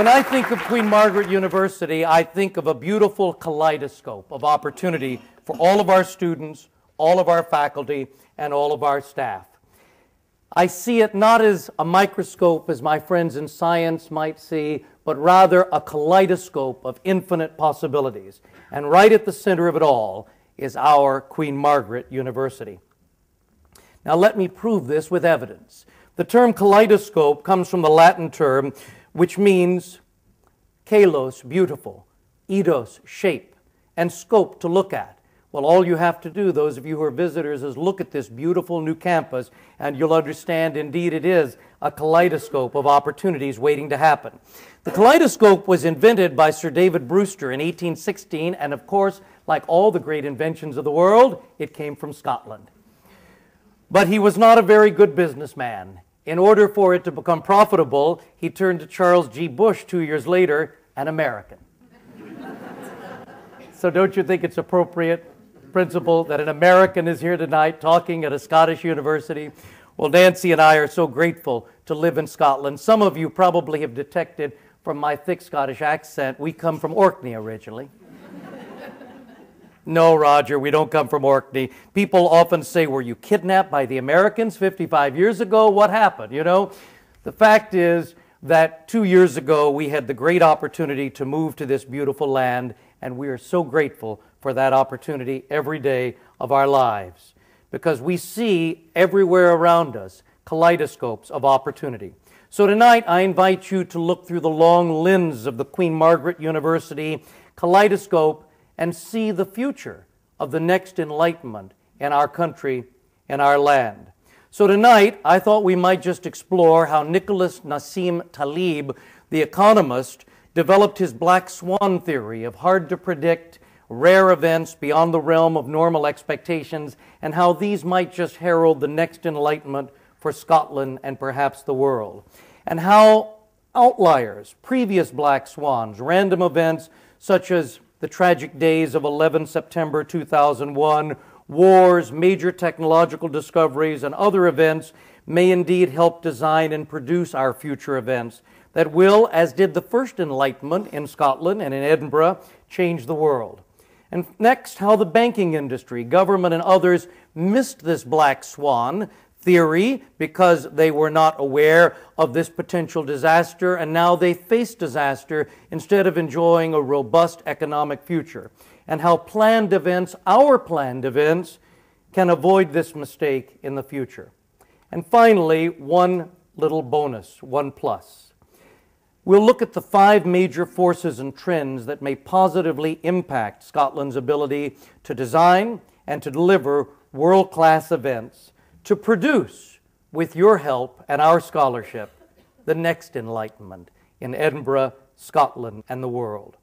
When I think of Queen Margaret University, I think of a beautiful kaleidoscope of opportunity for all of our students, all of our faculty, and all of our staff. I see it not as a microscope, as my friends in science might see, but rather a kaleidoscope of infinite possibilities. And right at the center of it all is our Queen Margaret University. Now let me prove this with evidence. The term kaleidoscope comes from the Latin term which means kalos, beautiful, eidos, shape, and scope, to look at. Well, all you have to do, those of you who are visitors, is look at this beautiful new campus, and you'll understand indeed it is a kaleidoscope of opportunities waiting to happen. The kaleidoscope was invented by Sir David Brewster in 1816, and of course, like all the great inventions of the world, it came from Scotland. But he was not a very good businessman. In order for it to become profitable, he turned to Charles G. Bush 2 years later, an American. So don't you think it's appropriate, Principal, that an American is here tonight talking at a Scottish university? Well, Nancy and I are so grateful to live in Scotland. Some of you probably have detected from my thick Scottish accent, we come from Orkney originally. No, Roger, we don't come from Orkney. People often say, were you kidnapped by the Americans 55 years ago? What happened? You know, the fact is that 2 years ago we had the great opportunity to move to this beautiful land, and we are so grateful for that opportunity every day of our lives, because we see everywhere around us kaleidoscopes of opportunity. So tonight I invite you to look through the long lens of the Queen Margaret University kaleidoscope and see the future of the next Enlightenment in our country and our land. So tonight, I thought we might just explore how Nicholas Nassim Taleb, the economist, developed his black swan theory of hard-to-predict, rare events beyond the realm of normal expectations, and how these might just herald the next Enlightenment for Scotland and perhaps the world. And how outliers, previous black swans, random events such as the tragic days of 11 September 2001, wars, major technological discoveries, and other events may indeed help design and produce our future events that will, as did the first Enlightenment in Scotland and in Edinburgh, change the world. And next, how the banking industry, government, and others missed this black swan theory because they were not aware of this potential disaster, and now they face disaster instead of enjoying a robust economic future. And how planned events, our planned events, can avoid this mistake in the future. And finally, one little bonus, one plus. We'll look at the 5 major forces and trends that may positively impact Scotland's ability to design and to deliver world-class events, to produce, with your help and our scholarship, the next Enlightenment in Edinburgh, Scotland, and the world.